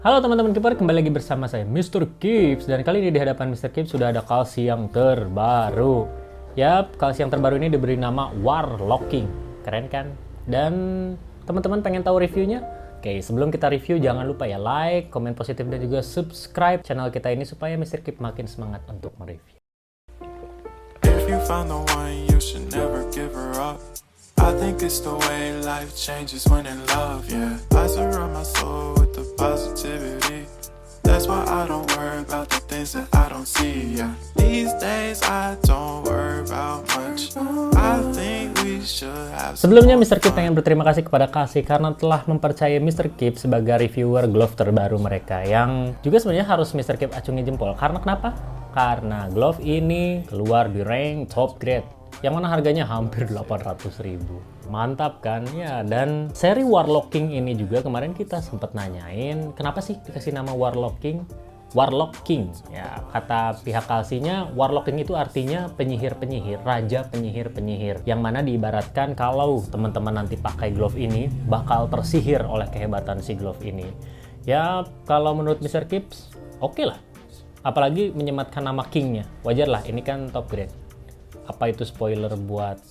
Halo teman-teman keeper, kembali lagi bersama saya Mr. Kips. Dan kali ini di hadapan Mr. Kips sudah ada kalsi yang terbaru. Yap, kalsi yang terbaru ini diberi nama Warlocking. Keren kan? Dan teman-teman pengen tahu reviewnya? Oke, sebelum kita review jangan lupa ya like, komen positif dan juga subscribe channel kita ini supaya Mr. Kips makin semangat untuk mereview. If you found the one, you should never give her up. I think it's the way life changes when in love, yeah. I surround my soul with the positivity. That's why I don't worry about the things that I don't see, yeah. These days I don't worry about much. I think we should have. Sebelumnya Mr. Kips pengen berterima kasih kepada Kalsi karena telah mempercayai Mr. Kips sebagai reviewer glove terbaru mereka, yang juga sebenarnya harus Mr. Kips acungi jempol. Karena kenapa? Karena glove ini keluar di rank top grade, yang mana harganya hampir 800.000. Mantap kan? Ya, dan seri Warlocking ini juga kemarin kita sempat nanyain kenapa sih dikasih nama Warlocking? Warlocking, ya kata pihak Kalsinya, Warlocking itu artinya penyihir-penyihir, raja penyihir-penyihir, yang mana diibaratkan kalau teman-teman nanti pakai glove ini bakal tersihir oleh kehebatan si glove ini. Ya, kalau menurut Mr. Kips, oke lah. Apalagi menyematkan nama King-nya, wajar lah, ini kan top grade. Apa itu spoiler buat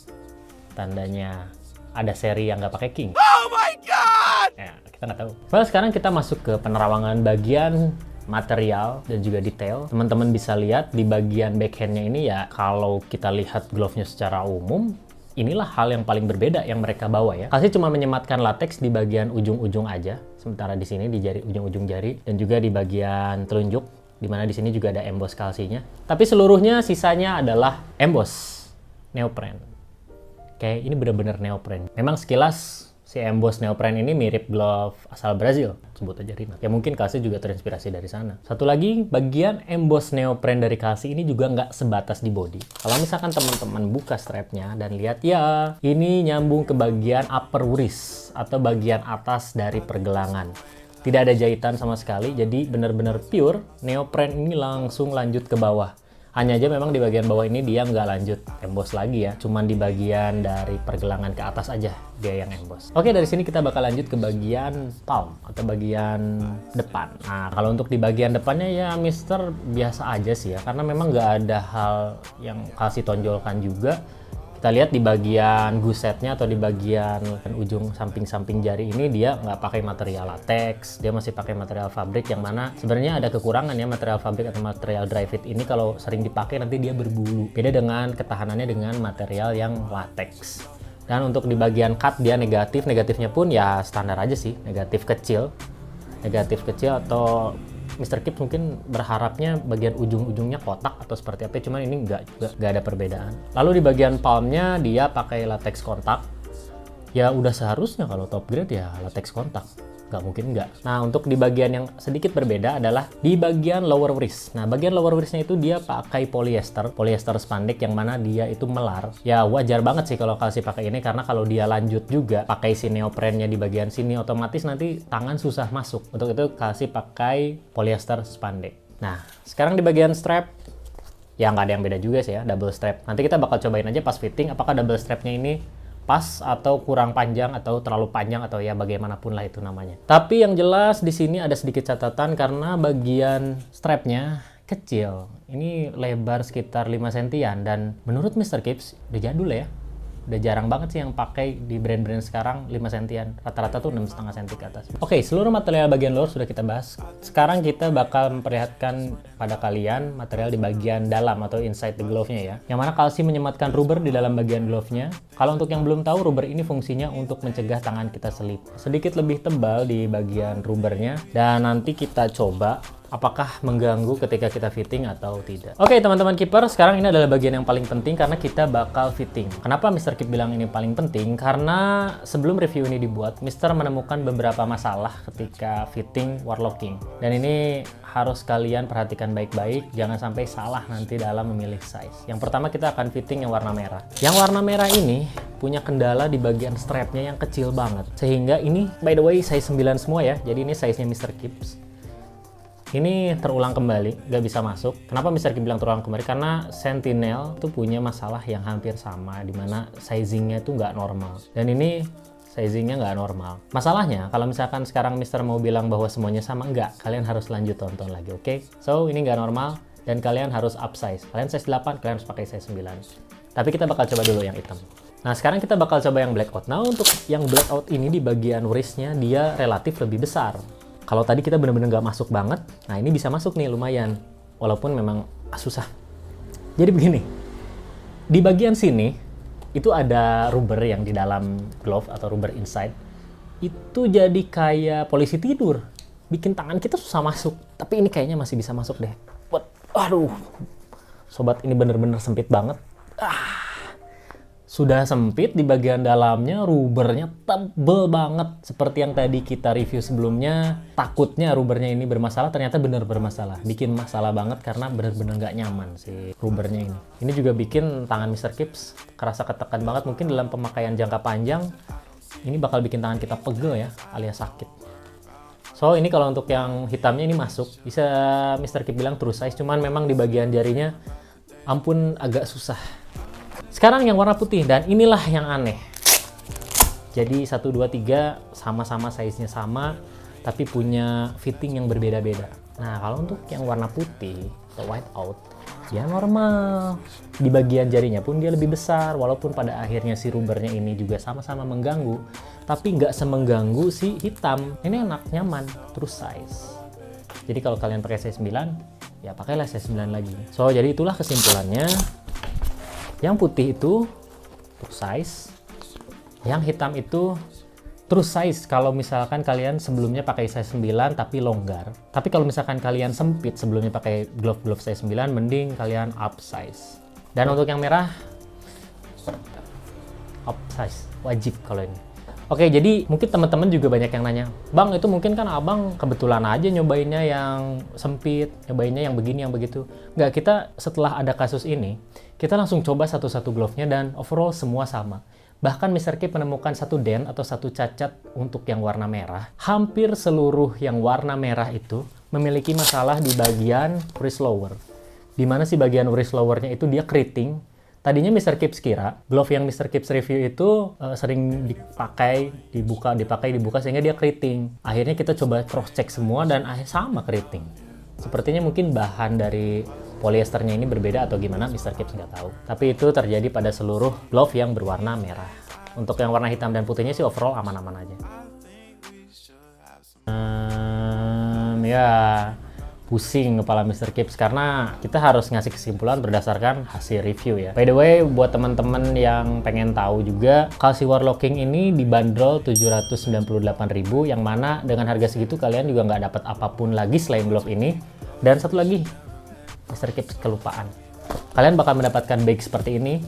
tandanya ada seri yang nggak pakai King? Oh my god! Ya, kita nggak tahu. Well, sekarang kita masuk ke penerawangan bagian material dan juga detail. Teman-teman bisa lihat di bagian backhandnya ini ya, kalau kita lihat glove-nya secara umum, inilah hal yang paling berbeda yang mereka bawa ya. Kalsi cuma menyematkan latex di bagian ujung-ujung aja, sementara di sini di jari, ujung-ujung jari, dan juga di bagian telunjuk, dimana di sini juga ada emboss kalsinya. Tapi seluruhnya sisanya adalah emboss neopren. Oke, ini benar-benar neopren. Memang sekilas si emboss neopren ini mirip glove asal Brazil, sebut aja Rina. Ya mungkin Kalsi juga terinspirasi dari sana. Satu lagi, bagian emboss neopren dari Kalsi ini juga nggak sebatas di body. Kalau misalkan teman-teman buka strapnya dan lihat ya, ini nyambung ke bagian upper wrist atau bagian atas dari pergelangan. Tidak ada jahitan sama sekali, jadi benar-benar pure neopren ini langsung lanjut ke bawah. Hanya aja memang di bagian bawah ini dia nggak lanjut emboss lagi ya, cuman di bagian dari pergelangan ke atas aja dia yang emboss. Oke, dari sini kita bakal lanjut ke bagian palm atau bagian depan. Nah, kalau untuk di bagian depannya ya Mister biasa aja sih ya, karena memang nggak ada hal yang Kalsi tonjolkan juga. Kita lihat di bagian gusetnya atau di bagian ujung samping-samping jari ini dia nggak pakai material latex, dia masih pakai material fabrik, yang mana sebenarnya ada kekurangan ya material fabrik atau material dry fit ini. Kalau sering dipakai nanti dia berbulu. Beda dengan ketahanannya dengan material yang latex. Dan untuk di bagian cut dia negatif, negatifnya pun ya standar aja sih, negatif kecil atau Mr. Kips mungkin berharapnya bagian ujung-ujungnya kotak atau seperti apa, cuman ini nggak ada perbedaan. Lalu di bagian palmnya dia pakai latex kontak. Ya udah seharusnya kalau top grade ya latex kontak, nggak mungkin nggak. Nah, untuk di bagian yang sedikit berbeda adalah di bagian lower wrist. Nah, bagian lower wristnya itu dia pakai polyester spandex, yang mana dia itu melar. Ya wajar banget sih kalau Kalsi pakai ini, karena kalau dia lanjut juga pakai si neoprennya di bagian sini, otomatis nanti tangan susah masuk. Untuk itu Kalsi pakai polyester spandex. Nah, sekarang di bagian strap ya nggak ada yang beda juga sih ya, double strap. Nanti kita bakal cobain aja pas fitting apakah double strapnya ini pas atau kurang panjang atau terlalu panjang atau ya bagaimanapun lah itu namanya. Tapi yang jelas di sini ada sedikit catatan karena bagian strapnya kecil. Ini lebar sekitar 5 sentian dan menurut Mr. Kips udah jadul ya. Udah jarang banget sih yang pakai di brand-brand sekarang 5 sentian. Rata-rata tuh 6,5 senti ke atas. Oke, seluruh material bagian luar sudah kita bahas. Sekarang kita bakal memperlihatkan pada kalian material di bagian dalam atau inside the glove-nya ya. Yang mana Kalsi menyematkan rubber di dalam bagian glove-nya. Kalau untuk yang belum tahu, rubber ini fungsinya untuk mencegah tangan kita selip. Sedikit lebih tebal di bagian rubbernya, dan nanti kita coba apakah mengganggu ketika kita fitting atau tidak. Oke teman-teman keeper, sekarang ini adalah bagian yang paling penting karena kita bakal fitting. Kenapa Mr. Kips bilang ini paling penting? Karena sebelum review ini dibuat, Mr. menemukan beberapa masalah ketika fitting Warlocking. Dan ini harus kalian perhatikan baik-baik, jangan sampai salah nanti dalam memilih size. Yang pertama kita akan fitting yang warna merah. Yang warna merah ini punya kendala di bagian strapnya yang kecil banget. Sehingga ini, by the way, size 9 semua ya. Jadi ini size-nya Mr. Kips. Ini terulang kembali, nggak bisa masuk. Kenapa Mr. Kips bilang terulang kembali? Karena Sentinel tuh punya masalah yang hampir sama, dimana sizingnya itu nggak normal. Dan ini sizingnya nggak normal. Masalahnya, kalau misalkan sekarang Mister mau bilang bahwa semuanya sama, nggak. Kalian harus lanjut tonton lagi, oke? So, ini nggak normal, dan kalian harus upsize. Kalian size 8, kalian harus pakai size 9. Tapi kita bakal coba dulu yang hitam. Nah, sekarang kita bakal coba yang blackout. Nah, untuk yang blackout ini di bagian wristnya, dia relatif lebih besar. Kalau tadi kita bener-bener nggak masuk banget, nah ini bisa masuk nih lumayan. Walaupun memang susah. Jadi begini, di bagian sini, itu ada rubber yang di dalam glove atau rubber inside. Itu jadi kayak polisi tidur. Bikin tangan kita susah masuk. Tapi ini kayaknya masih bisa masuk deh. Aduh, sobat, ini bener-bener sempit banget. Sudah sempit di bagian dalamnya, rubbernya tebel banget. Seperti yang tadi kita review sebelumnya, takutnya rubbernya ini bermasalah, ternyata bener bermasalah. Bikin masalah banget karena bener-bener nggak nyaman si rubbernya ini. Ini juga bikin tangan Mr. Kips kerasa ketekan banget. Mungkin dalam pemakaian jangka panjang, ini bakal bikin tangan kita pegel ya, alias sakit. So, ini kalau untuk yang hitamnya ini masuk. Bisa Mr. Kips bilang true size, cuman memang di bagian jarinya, ampun agak susah. Sekarang yang warna putih, dan inilah yang aneh. Jadi 1, 2, 3 sama-sama size-nya sama, tapi punya fitting yang berbeda-beda. Nah, kalau untuk yang warna putih, atau white out, ya normal. Di bagian jarinya pun dia lebih besar, walaupun pada akhirnya si rubbernya ini juga sama-sama mengganggu, tapi nggak semengganggu si hitam. Ini enak, nyaman, true size. Jadi kalau kalian pakai size 9, ya pakailah size 9 lagi. So, jadi itulah kesimpulannya. Yang putih itu true size, yang hitam itu true size kalau misalkan kalian sebelumnya pakai size 9 tapi longgar. Tapi kalau misalkan kalian sempit sebelumnya pakai glove size 9, mending kalian up size. Dan untuk yang merah, up size, wajib kalau ini. Oke, jadi mungkin teman-teman juga banyak yang nanya, Bang, itu mungkin kan abang kebetulan aja nyobainnya yang sempit, nyobainnya yang begini, yang begitu. Nggak, kita setelah ada kasus ini, kita langsung coba satu-satu glove-nya dan overall semua sama. Bahkan Mr. Kips menemukan satu dent atau satu cacat untuk yang warna merah. Hampir seluruh yang warna merah itu memiliki masalah di bagian wrist lower. Di mana sih bagian wrist lower-nya itu dia keriting. Tadinya Mr. Kips kira glove yang Mr. Kips review itu sering dipakai, dibuka, sehingga dia keriting. Akhirnya kita coba cross check semua dan sama keriting. Sepertinya mungkin bahan dari polyesternya ini berbeda atau gimana, Mr. Kips nggak tahu. Tapi itu terjadi pada seluruh glove yang berwarna merah. Untuk yang warna hitam dan putihnya sih overall aman-aman aja. Ya, pusing kepala Mr. Kips karena kita harus ngasih kesimpulan berdasarkan hasil review ya. By the way, buat teman-teman yang pengen tahu juga, Calci War Locking ini dibanderol 798.000, yang mana dengan harga segitu kalian juga nggak dapat apapun lagi selain glove ini. Dan satu lagi, Mr. Kips kelupaan. Kalian bakal mendapatkan bag seperti ini.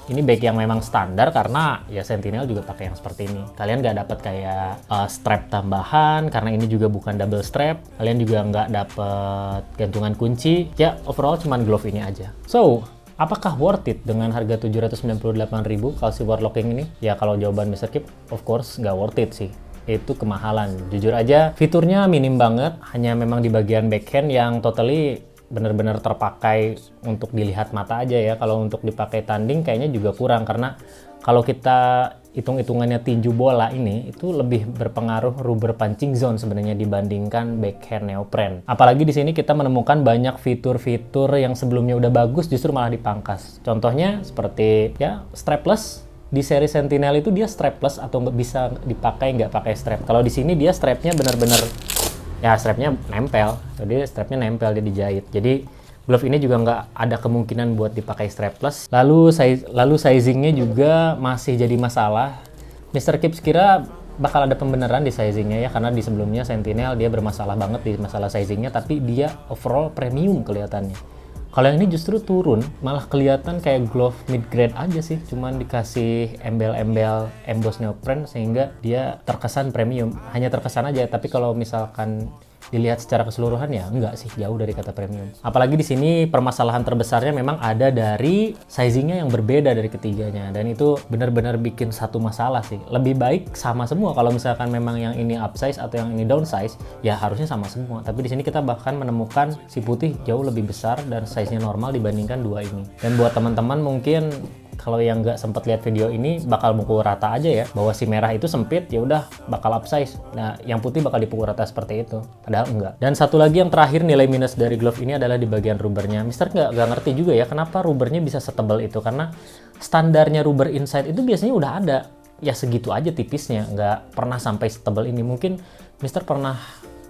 Ini bag yang memang standar karena ya Sentinel juga pakai yang seperti ini. Kalian nggak dapat kayak strap tambahan karena ini juga bukan double strap. Kalian juga nggak dapat gantungan kunci. Ya overall cuman glove ini aja. So, apakah worth it dengan harga 798.000 Calci War Locking ini? Ya kalau jawaban Mr. Kips, of course nggak worth it sih. Itu kemahalan. Jujur aja, fiturnya minim banget. Hanya memang di bagian backhand yang totally benar-benar terpakai untuk dilihat mata aja ya. Kalau untuk dipakai tanding kayaknya juga kurang, karena kalau kita hitung-hitungannya tinju bola ini itu lebih berpengaruh rubber punching zone sebenarnya dibandingkan backhand neopren. Apalagi di sini kita menemukan banyak fitur-fitur yang sebelumnya udah bagus justru malah dipangkas. Contohnya seperti ya strapless. Di seri Sentinel itu dia strapless atau nggak bisa dipakai nggak pakai strap. Kalau di sini dia strapnya benar-benar ya strapnya nempel, jadi strapnya nempel, dia dijahit. Jadi glove ini juga nggak ada kemungkinan buat dipakai strapless. Lalu sizingnya juga masih jadi masalah. Mr. Kips kira bakal ada pembenaran di sizingnya ya, karena di sebelumnya Sentinel dia bermasalah banget di masalah sizingnya, tapi dia overall premium kelihatannya. Kalau yang ini justru turun, malah kelihatan kayak glove mid grade aja sih, cuman dikasih embel-embel emboss neopren sehingga dia terkesan premium. Hanya terkesan aja, tapi kalau misalkan dilihat secara keseluruhan ya enggak sih, jauh dari kata premium. Apalagi di sini permasalahan terbesarnya memang ada dari sizingnya yang berbeda dari ketiganya, dan itu benar-benar bikin satu masalah sih. Lebih baik sama semua. Kalau misalkan memang yang ini upsize atau yang ini downsize ya harusnya sama semua, tapi di sini kita bahkan menemukan si putih jauh lebih besar dan size-nya normal dibandingkan dua ini. Dan buat teman-teman mungkin kalau yang nggak sempet lihat video ini bakal pukul rata aja ya, bahwa si merah itu sempit, ya udah bakal upsize. Nah, yang putih bakal dipukul rata seperti itu. Padahal enggak. Dan satu lagi yang terakhir nilai minus dari glove ini adalah di bagian rubbernya. Mister nggak ngerti juga ya kenapa rubbernya bisa setebal itu, karena standarnya rubber inside itu biasanya udah ada. Ya segitu aja tipisnya, nggak pernah sampai setebal ini. Mungkin Mister pernah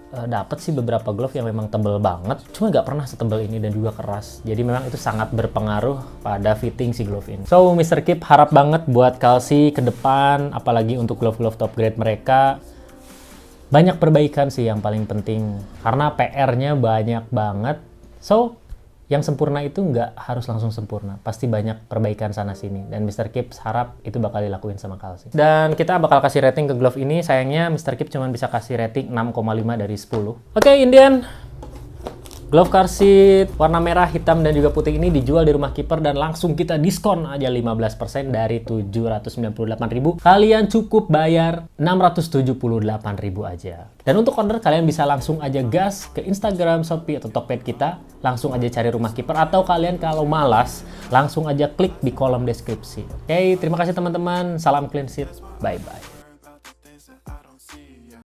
dapat sih beberapa glove yang memang tebel banget, cuma nggak pernah setebal ini dan juga keras. Jadi memang itu sangat berpengaruh pada fitting si glove ini. So Mr. Kip harap banget buat Kalsi ke depan, apalagi untuk glove-glove top grade mereka, banyak perbaikan sih yang paling penting, karena PR-nya banyak banget. So yang sempurna itu nggak harus langsung sempurna, pasti banyak perbaikan sana sini, dan Mr. Kip harap itu bakal dilakuin sama Kalsi. Dan kita bakal kasih rating ke glove ini, sayangnya Mr. Kip cuma bisa kasih rating 6,5 dari 10. Oke, Indian glove car seat warna merah, hitam, dan juga putih ini dijual di Rumah Kiper dan langsung kita diskon aja 15% dari 798.000. Kalian cukup bayar 678.000 aja. Dan untuk order kalian bisa langsung aja gas ke Instagram, Shopee, atau Tokped kita. Langsung aja cari Rumah Kiper, atau kalian kalau malas langsung aja klik di kolom deskripsi. Oke, terima kasih teman-teman. Salam clean seat. Bye-bye.